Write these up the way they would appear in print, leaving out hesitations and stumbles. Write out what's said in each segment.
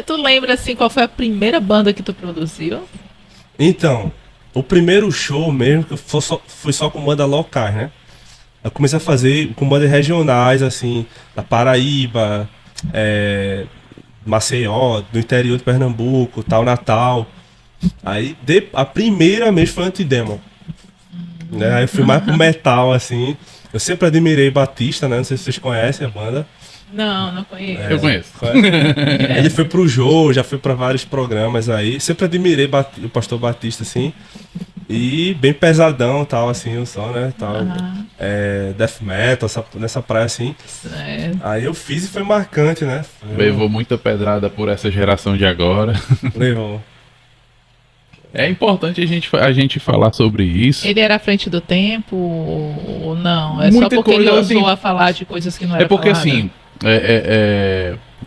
Tu lembra assim qual foi a primeira banda que tu produziu? Então, o primeiro show mesmo que foi só com bandas locais, né? Eu comecei a fazer com bandas regionais, assim, da Paraíba, é, Maceió, do interior de Pernambuco, tal, Natal. Aí a primeira mesmo foi Antidemon, né? Aí eu fui mais pro metal, assim. Eu sempre admirei Batista, né? Não sei se vocês conhecem a banda. Não, não conheço. Eu conheço. Conhece? Ele foi pro Jô, já foi pra vários programas aí. Sempre admirei o Pastor Batista, assim. E bem pesadão, tal, assim, o som, né? Tal, Ah, death metal, nessa praia, assim. certo. Aí eu fiz e foi marcante, né? Levou muita pedrada por essa geração de agora. Levou. É importante a gente falar sobre isso. Ele era à frente do tempo ou não? É só Muita porque ele coisa, ousou assim, a falar de coisas que não é era porque falada? assim,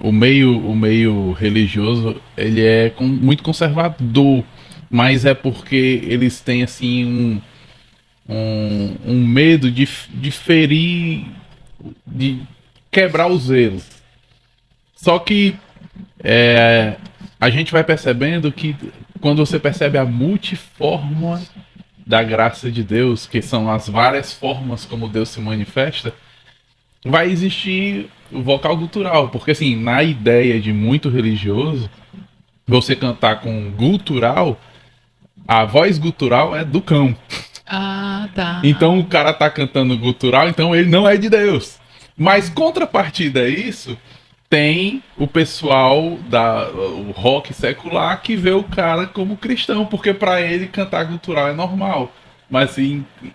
o meio religioso, ele é muito conservador, mas é porque eles têm assim um medo de ferir, de quebrar o zelo. Só que a gente vai percebendo que quando você percebe a multiforma da graça de Deus, que são as várias formas como Deus se manifesta, vai existir o vocal gutural. Porque, assim, na ideia de muito religioso, você cantar com gutural, a voz gutural é do cão. Ah, tá. Então o cara tá cantando gutural, então ele não é de Deus. Mas contrapartida a isso, tem o pessoal o rock secular que vê o cara como cristão, porque para ele cantar gutural é normal. Mas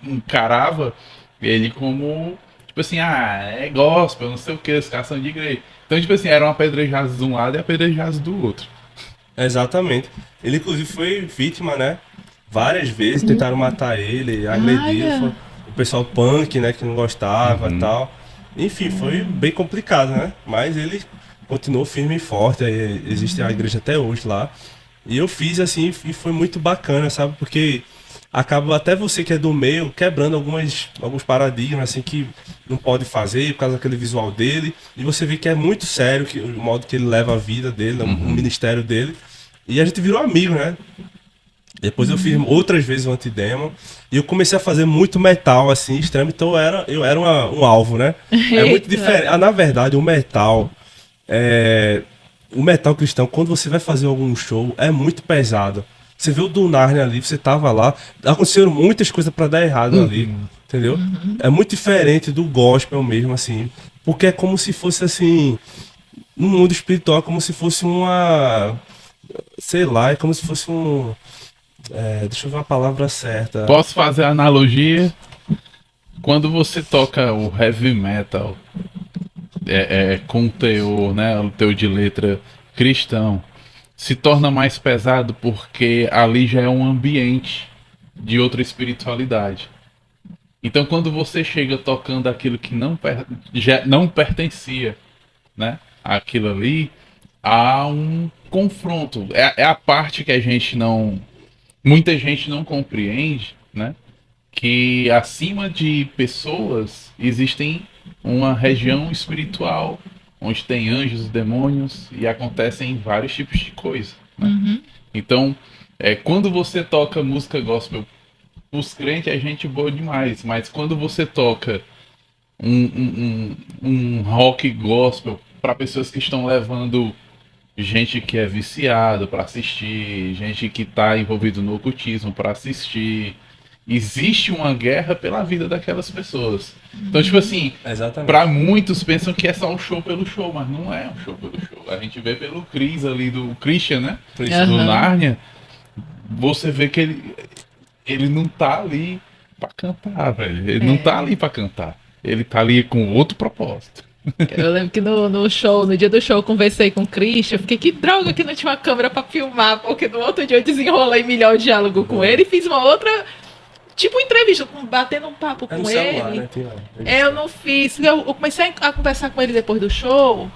encarava ele como, tipo assim, é gospel, não sei o que, os caras são de igreja. Então, tipo assim, eram apedrejados de um lado e apedrejados do outro. Exatamente. Ele, inclusive, foi vítima, né? Várias vezes tentaram matar ele, agrediram. Olha. O pessoal punk, né? Que não gostava e Uhum. tal. Enfim, foi bem complicado, né? Mas ele continuou firme e forte. Aí existe a igreja até hoje lá. E eu fiz assim, e foi muito bacana, sabe? Porque acaba até você que é do meio quebrando alguns paradigmas assim que não pode fazer por causa daquele visual dele. E você vê que é muito sério o modo que ele leva a vida dele, o ministério dele. E a gente virou amigo, né? Depois eu fiz outras vezes o Antidemon e eu comecei a fazer muito metal, assim, extremo, então eu era um alvo, né? É muito Eita. diferente. Na verdade, é, o metal cristão, quando você vai fazer algum show, é muito pesado. Você vê o do Narnia ali, você tava lá, aconteceram muitas coisas pra dar errado ali, entendeu? É muito diferente do gospel mesmo, assim, porque é como se fosse assim, no mundo espiritual, é como se fosse sei lá, é como se fosse deixa eu ver a palavra certa. Posso fazer a analogia? Quando você toca o heavy metal com teor, né, o teor de letra cristão, se torna mais pesado porque ali já é um ambiente de outra espiritualidade. Então, quando você chega tocando aquilo que já não pertencia, né, àquilo ali, há um confronto. É a parte que muita gente não compreende, né? Que acima de pessoas existem uma região espiritual onde tem anjos e demônios e acontecem vários tipos de coisa, né? Então, quando você toca música gospel, os crentes é gente boa demais, mas quando você toca um rock gospel para pessoas que estão levando gente que é viciado para assistir, gente que está envolvido no ocultismo para assistir. Existe uma guerra pela vida daquelas pessoas. Então, tipo assim, Exatamente. para muitos pensam que é só um show pelo show, mas não é um show pelo show. A gente vê pelo Chris ali, do Christian, né? Christian. Do Aham. Narnia, você vê que ele não tá ali para cantar, velho. Ele não tá ali para cantar. Ele tá ali com outro propósito. Eu lembro que no show, no dia do show, eu conversei com o Christian. Eu fiquei, que droga que não tinha uma câmera pra filmar, porque no outro dia eu desenrolei melhor o diálogo com ele e fiz uma outra, tipo, entrevista, batendo um papo É no com celular, ele. né? Eu não fiz. Eu comecei a conversar com ele depois do show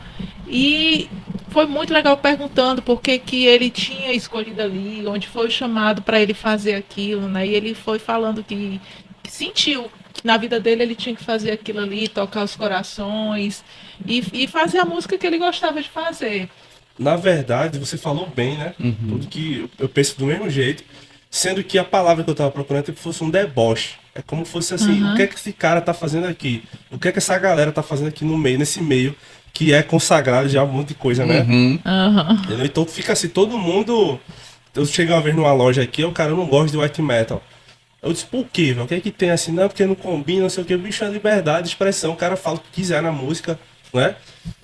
e foi muito legal perguntando por que, que ele tinha escolhido ali, onde foi o chamado para ele fazer aquilo, né? E ele foi falando que sentiu que na vida dele ele tinha que fazer aquilo ali, tocar os corações e fazer a música que ele gostava de fazer. Na verdade, você falou bem, né? Tudo que eu penso do mesmo jeito, sendo que a palavra que eu tava procurando é que fosse um deboche. É como fosse assim, o que é que esse cara tá fazendo aqui? O que é que essa galera tá fazendo aqui no meio, nesse meio, que é consagrado já um monte de coisa, né? Entendeu? Então fica assim, todo mundo... Eu cheguei uma vez numa loja aqui, o cara não gosta de white metal. Eu disse, por quê, velho? O que é que tem assim? Não, porque não combina, não sei o que. Bicho, é liberdade de expressão. O cara fala o que quiser na música, né?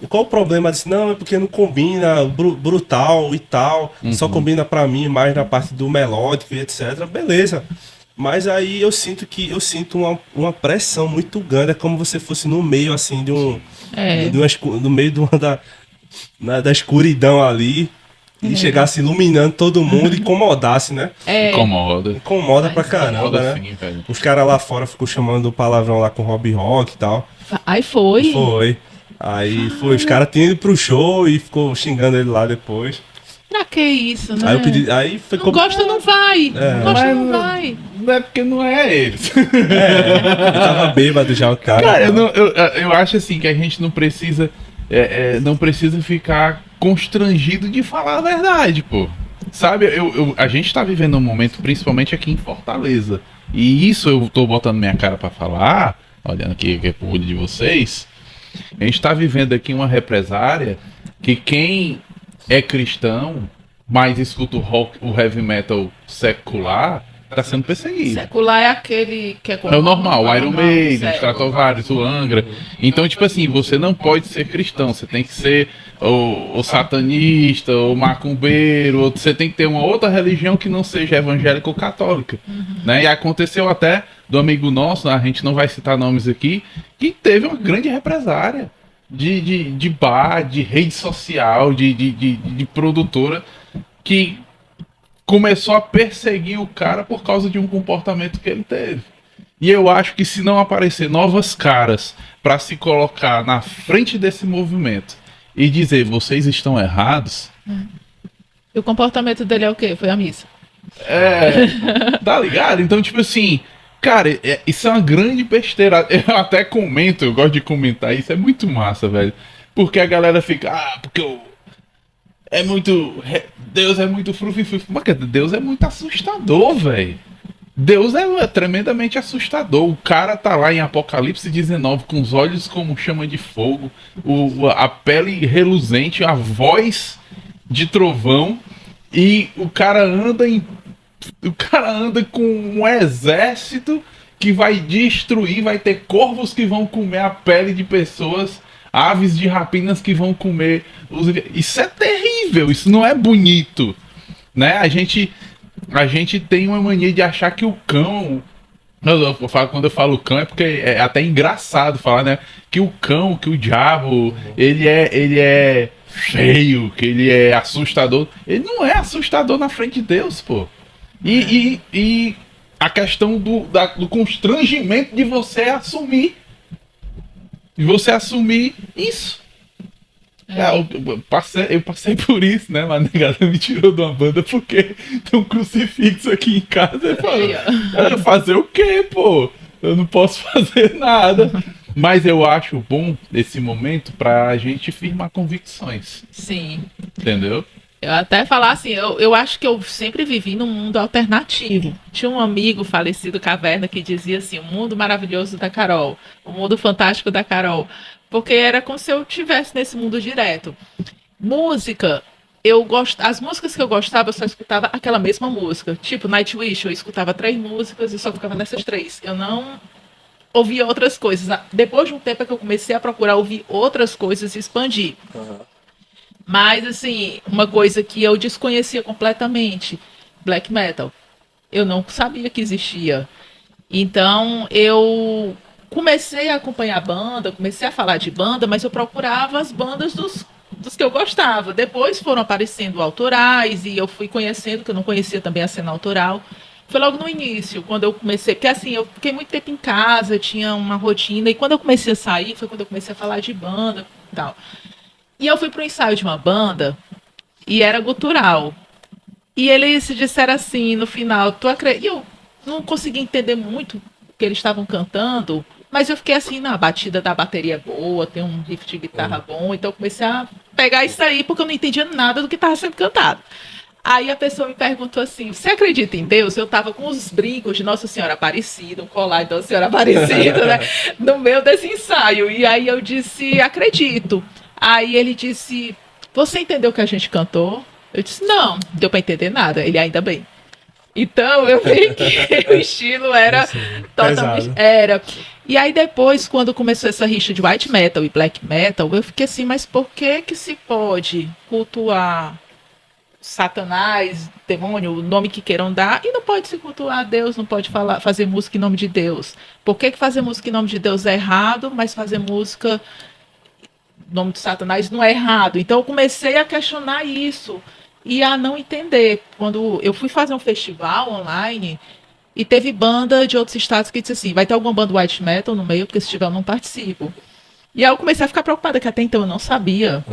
E qual o problema? Disse, não, é porque não combina, brutal e tal. Só combina pra mim mais na parte do melódico e etc. Beleza. Mas aí eu sinto uma pressão muito grande. É como se fosse no meio, assim, no meio da escuridão ali. E chegasse iluminando todo mundo e incomodasse, né? Incomoda pra caramba, né? Sim, velho. Os caras lá fora ficam chamando o palavrão lá com Hobby Rock e tal. Aí foi. Foi. Aí foi. Os caras tinham ido pro show e ficou xingando ele lá depois. Pra que isso, né? Aí eu pedi. Aí foi Não gosta, não vai. Não gosta, não vai. Não é porque não é eles. Eu tava bêbado já, o cara. Cara, eu acho assim que a gente não precisa. Não precisa ficar constrangido de falar a verdade, pô. Sabe, a gente tá vivendo um momento, principalmente aqui em Fortaleza. E isso eu tô botando minha cara pra falar, olhando aqui que é pro olho de vocês. A gente tá vivendo aqui uma represária que quem é cristão, mas escuta o rock, o heavy metal secular, tá sendo perseguido. Secular é aquele que é É o normal, o Iron Maiden, certo. Stratovarius, o Angra. Então, tipo assim, você não pode ser cristão, você tem que ser o satanista, o macumbeiro, ou você tem que ter uma outra religião que não seja evangélica ou católica. Né? E aconteceu até do amigo nosso, a gente não vai citar nomes aqui, que teve uma grande represária de bar, de rede social, de produtora, que começou a perseguir o cara por causa de um comportamento que ele teve. E eu acho que se não aparecer novas caras para se colocar na frente desse movimento e dizer, vocês estão errados... E o comportamento dele é o quê? Foi a missa. Tá ligado? Então, tipo assim, cara, isso é uma grande besteira. Eu até comento, eu gosto de comentar isso, é muito massa, velho. Porque a galera fica, porque é muito... Deus é muito frufifu. Mas Deus é muito assustador, velho. Deus é tremendamente assustador. O cara tá lá em Apocalipse 19 com os olhos como chama de fogo, a pele reluzente, a voz de trovão, e o cara anda com um exército que vai destruir, vai ter corvos que vão comer a pele de pessoas, aves de rapinas que vão comer Isso é terrível, isso não é bonito, né? A gente tem uma mania de achar que o cão... Quando eu falo cão é porque é até engraçado falar, né? Que o cão, que o diabo, ele é feio, que ele é assustador. Ele não é assustador na frente de Deus, pô. E a questão do constrangimento de você assumir. De você assumir isso. Eu passei por isso, né? Mas a negada me tirou de uma banda porque tem um crucifixo aqui em casa. Eu falo, fazer o quê, pô? Eu não posso fazer nada. Mas eu acho bom esse momento pra gente firmar convicções. Sim. Entendeu? Eu até falar assim, eu acho que eu sempre vivi num mundo alternativo. Tinha um amigo falecido, Caverna, que dizia assim, o mundo maravilhoso da Carol, o mundo fantástico da Carol. Porque era como se eu estivesse nesse mundo direto. Música, as músicas que eu gostava, eu só escutava aquela mesma música. Tipo, Nightwish, eu escutava 3 músicas e só ficava nessas 3. Eu não ouvia outras coisas. Depois de um tempo é que eu comecei a procurar ouvir outras coisas e expandir. Mas, assim, uma coisa que eu desconhecia completamente, black metal. Eu não sabia que existia. Então, eu comecei a acompanhar a banda, comecei a falar de banda, mas eu procurava as bandas dos que eu gostava. Depois foram aparecendo autorais e eu fui conhecendo, que eu não conhecia também a cena autoral. Foi logo no início, quando eu comecei, porque assim, eu fiquei muito tempo em casa, tinha uma rotina, e quando eu comecei a sair, foi quando eu comecei a falar de banda e tal. E eu fui para o ensaio de uma banda, e era gutural. E eles disseram assim, no final, e eu não consegui entender muito o que eles estavam cantando, mas eu fiquei assim, a batida da bateria é boa, tem um riff de guitarra bom, então eu comecei a pegar isso aí, porque eu não entendia nada do que estava sendo cantado. Aí a pessoa me perguntou assim, você acredita em Deus? Eu tava com os brincos de Nossa Senhora Aparecida, um colar de Nossa Senhora Aparecida, né? No meio desse ensaio. E aí eu disse, acredito. Aí ele disse, você entendeu o que a gente cantou? Eu disse, não deu para entender nada. Ele, ainda bem. Então eu vi que o estilo era totalmente... Era. E aí depois, quando começou essa rixa de white metal e black metal, eu fiquei assim, mas por que se pode cultuar Satanás, demônio, o nome que queiram dar, e não pode se cultuar a Deus, não pode fazer música em nome de Deus? Por que fazer música em nome de Deus é errado, mas fazer música em nome de Satanás não é errado? Então eu comecei a questionar isso e a não entender. Quando eu fui fazer um festival online e teve banda de outros estados que disse assim, vai ter alguma banda white metal no meio, porque se tiver eu não participo. E aí eu comecei a ficar preocupada, que até então eu não sabia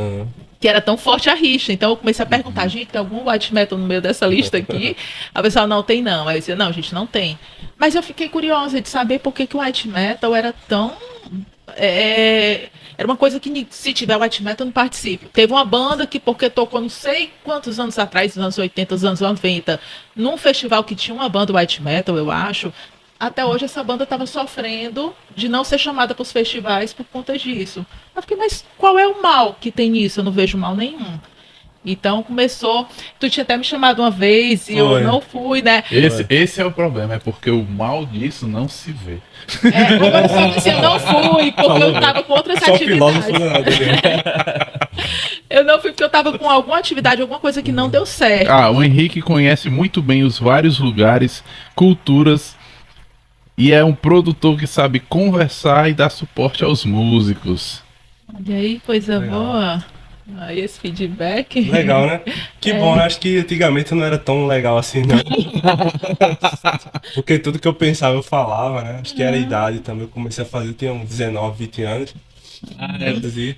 que era tão forte a rixa. Então eu comecei a perguntar, gente, tem algum white metal no meio dessa lista aqui? A pessoa, não tem não. Aí eu dizia, não, gente, não tem. Mas eu fiquei curiosa de saber por que o white metal era tão... Era uma coisa que, se tiver white metal, eu não participo. Teve uma banda que, porque tocou não sei quantos anos atrás, nos anos 80, nos anos 90, num festival que tinha uma banda white metal, eu acho... Até hoje essa banda estava sofrendo de não ser chamada para os festivais por conta disso. Eu fiquei, mas qual é o mal que tem nisso? Eu não vejo mal nenhum. Então começou... Tu tinha até me chamado uma vez e eu não fui, né? Esse é o problema, é porque o mal disso não se vê. Agora só disse, eu não fui porque eu estava com outras atividades. Eu não fui porque eu estava com alguma atividade, alguma coisa que não deu certo. O Henrique conhece muito bem os vários lugares, culturas... E é um produtor que sabe conversar e dar suporte aos músicos. Olha aí, coisa boa. Aí esse feedback. Legal, né? Que bom, acho que antigamente não era tão legal assim, não. Porque tudo que eu pensava eu falava, né? Acho que era a idade também. Eu comecei a fazer, eu tinha uns 19, 20 anos.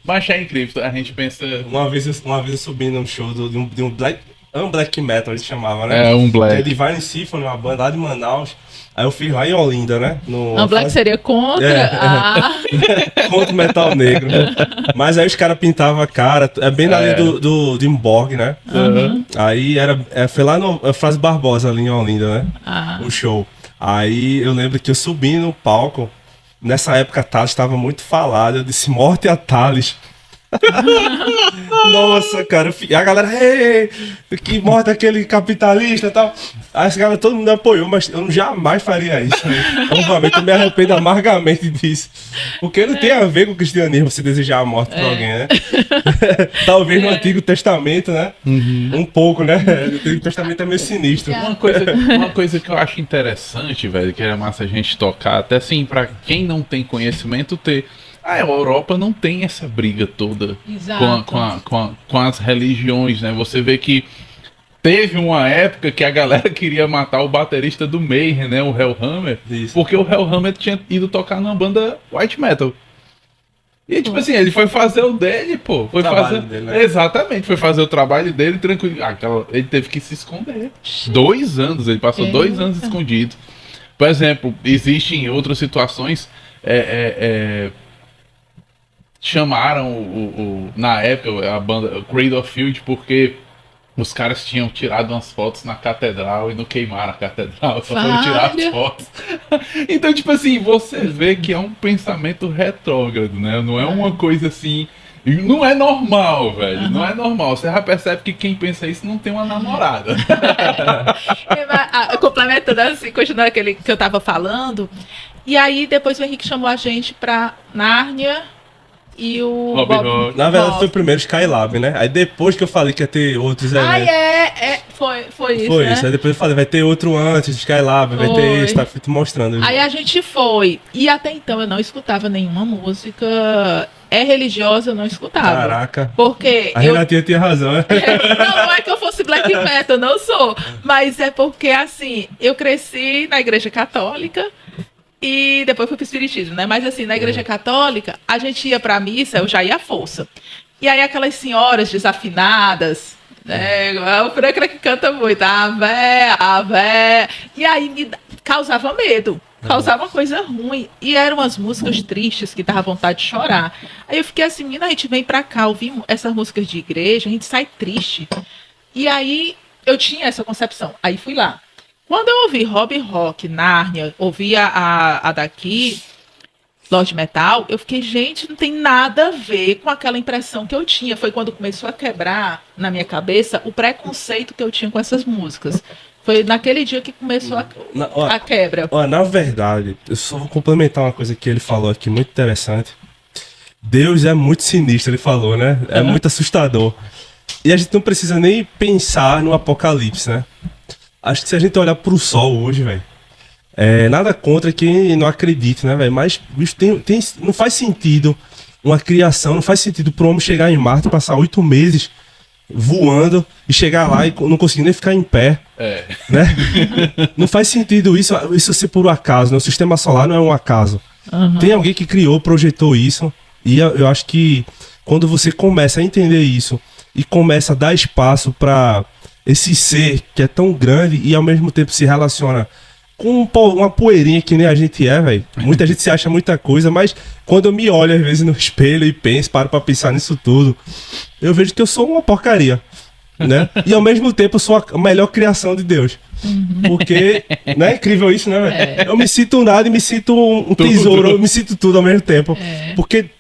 Mas é incrível, a gente pensa... Uma vez eu subi num show de um black metal, eles chamavam, né? Um black. Divine Symphony, uma banda lá de Manaus. Aí eu fiz lá em Olinda, né? Black seria contra? Contra o metal negro. Mas aí os caras pintavam a cara, bem na linha do Dimborg, né? Aí foi lá no Frase Barbosa, ali em Olinda, né? O show. Aí eu lembro que eu subi no palco, nessa época a Thales estava muito falada, eu disse, morte a Thales. Nossa, cara, a galera, que morte aquele capitalista e tal. Aí essa galera, todo mundo apoiou, mas eu jamais faria isso, né? Obviamente eu me arrependo amargamente disso. Porque não tem a ver com o cristianismo você desejar a morte pra alguém, né? Talvez no Antigo Testamento, né? Um pouco, né? O Antigo Testamento é meio sinistro. Uma coisa que eu acho interessante, velho, que era massa a gente tocar, até assim, pra quem não tem conhecimento, ter. A Europa não tem essa briga toda com as religiões, né? Você vê que teve uma época que a galera queria matar o baterista do Mayhem, né? O Hellhammer, porque o Hellhammer tinha ido tocar numa banda white metal. E tipo assim, ele foi fazer o dele, pô. Foi fazer dele, né? Exatamente, foi fazer o trabalho dele tranquilo. Ele teve que se esconder. 2 anos, ele passou 2 anos escondido. Por exemplo, existem outras situações. Chamaram na época a banda Cradle of Field porque os caras tinham tirado umas fotos na catedral e não queimaram a catedral, só foram tirar as fotos. Então, tipo assim, você vê que é um pensamento retrógrado, né? Não é uma coisa assim. Não é normal, velho. Não é normal. Você já percebe que quem pensa isso não tem uma namorada. Complementando assim, continuando aquele que eu tava falando. E aí, depois o Henrique chamou a gente pra Nárnia. E o Bob. Na verdade, foi o primeiro Skylab, né? Aí depois que eu falei que ia ter outros eventos. Foi isso. Foi isso. Aí depois eu falei, vai ter outro antes do Skylab, vai ter esse, tá te mostrando. Aí a gente foi. E até então eu não escutava nenhuma música religiosa, eu não escutava. Caraca. Porque. A Renatinha tinha razão, né? Não é que eu fosse black metal, eu não sou. Mas é porque, assim, eu cresci na igreja católica. E depois fui pro espiritismo, né? Mas assim, na igreja católica, a gente ia pra missa, eu já ia à força. E aí aquelas senhoras desafinadas, né? O Franca que canta muito, ave. E aí me causava medo. causava uma coisa ruim. E eram umas músicas tristes que dava vontade de chorar. Aí eu fiquei assim, menina, a gente vem pra cá, ouvir essas músicas de igreja, a gente sai triste. E aí eu tinha essa concepção. Aí fui lá. Quando eu ouvi Hobby Rock, Nárnia, ouvi a daqui, Lorde Metal, eu fiquei, gente, não tem nada a ver com aquela impressão que eu tinha. Foi quando começou a quebrar na minha cabeça o preconceito que eu tinha com essas músicas. Foi naquele dia que começou a quebra. Na verdade, eu só vou complementar uma coisa que ele falou aqui, muito interessante. Deus é muito sinistro, ele falou, né? É muito assustador. E a gente não precisa nem pensar no apocalipse, né? Acho que se a gente olhar pro sol hoje, velho, nada contra quem não acredita, né, velho? Mas bicho, não faz sentido uma criação, não faz sentido pro homem chegar em Marte, passar 8 meses voando e chegar lá e não conseguir nem ficar em pé. Né? Não faz sentido isso ser por acaso, né? O sistema solar não é um acaso. Tem alguém que criou, projetou isso. E eu acho que quando você começa a entender isso e começa a dar espaço para esse ser que é tão grande e ao mesmo tempo se relaciona com uma poeirinha que nem a gente velho. Muita gente se acha muita coisa, mas quando eu me olho às vezes no espelho e penso, paro pra pensar nisso tudo, eu vejo que eu sou uma porcaria, né? E ao mesmo tempo eu sou a melhor criação de Deus. Porque, não é incrível isso, né, velho? Eu me sinto nada e me sinto um tesouro, eu me sinto tudo ao mesmo tempo. Porque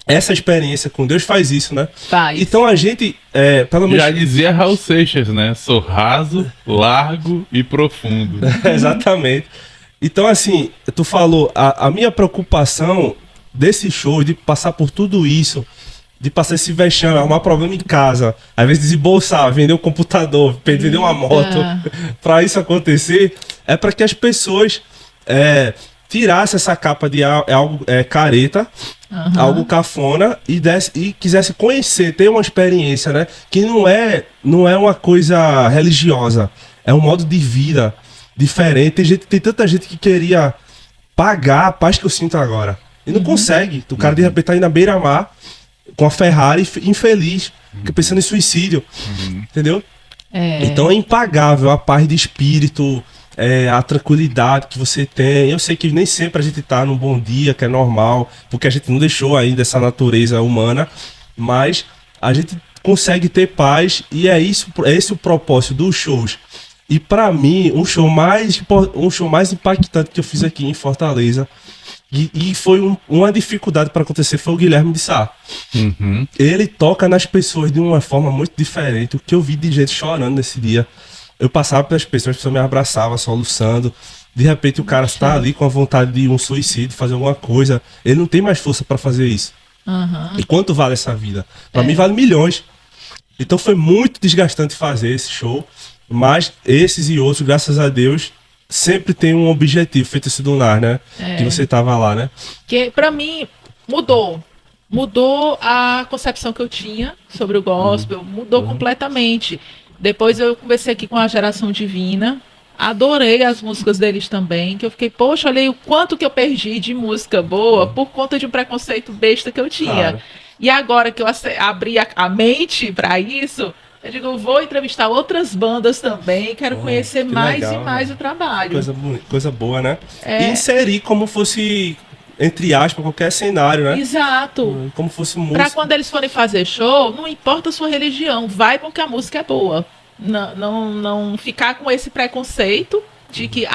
essa experiência com Deus faz isso, né? Faz. Então a gente, pelo menos... Já dizia Raul Seixas, né? Sou raso, largo e profundo. Exatamente. Então, assim, tu falou, a minha preocupação desse show, de passar por tudo isso, de passar esse vexame, arrumar problema em casa, às vezes desembolsar, vender um computador, vender uma moto, pra isso acontecer, é para que as pessoas tirassem essa capa de algo careta, algo cafona e quisesse conhecer, ter uma experiência, né? Que não é uma coisa religiosa, é um modo de vida diferente. Tem tanta gente que queria pagar a paz que eu sinto agora e não consegue. O cara de repente tá aí na beira-mar com a Ferrari infeliz, pensando em suicídio, entendeu? Então é impagável a paz de espírito, a tranquilidade que você tem. Eu sei que nem sempre a gente tá num bom dia, que é normal, porque a gente não deixou ainda essa natureza humana, mas a gente consegue ter paz e é esse o propósito dos shows. E pra mim, um show mais impactante que eu fiz aqui em Fortaleza, e foi uma dificuldade para acontecer, foi o Guilherme de Sá. Ele toca nas pessoas de uma forma muito diferente. O que eu vi de gente chorando nesse dia, eu passava pelas pessoas, as pessoas me abraçavam, soluçando. De repente o cara está ali com a vontade de um suicídio, fazer alguma coisa. Ele não tem mais força para fazer isso. E quanto vale essa vida? Para mim vale milhões. Então foi muito desgastante fazer esse show. Mas esses e outros, graças a Deus, sempre tem um objetivo, feito esse do Nar, né? Que você tava lá, né? Que pra mim mudou a concepção que eu tinha sobre o gospel, mudou completamente. Depois eu conversei aqui com a Geração Divina, adorei as músicas deles também, que eu fiquei, poxa, olha aí o quanto que eu perdi de música boa por conta de um preconceito besta que eu tinha. Claro. E agora que eu abri a mente para isso, eu digo, vou entrevistar outras bandas também, quero conhecer mais legal, e mais o trabalho. Coisa boa, né? E inserir como fosse, entre aspas, qualquer cenário, né? Exato. Como fosse música. Pra quando eles forem fazer show, não importa a sua religião, vai porque a música é boa. Não ficar com esse preconceito de que,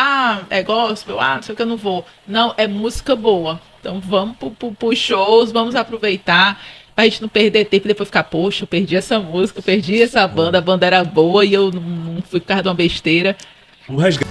é gospel, não sei o que, eu não vou. Não, é música boa. Então vamos pros shows, vamos aproveitar. Pra gente não perder tempo e depois ficar, poxa, eu perdi essa música, eu perdi essa banda, a banda era boa e eu não fui por causa de uma besteira. O resgate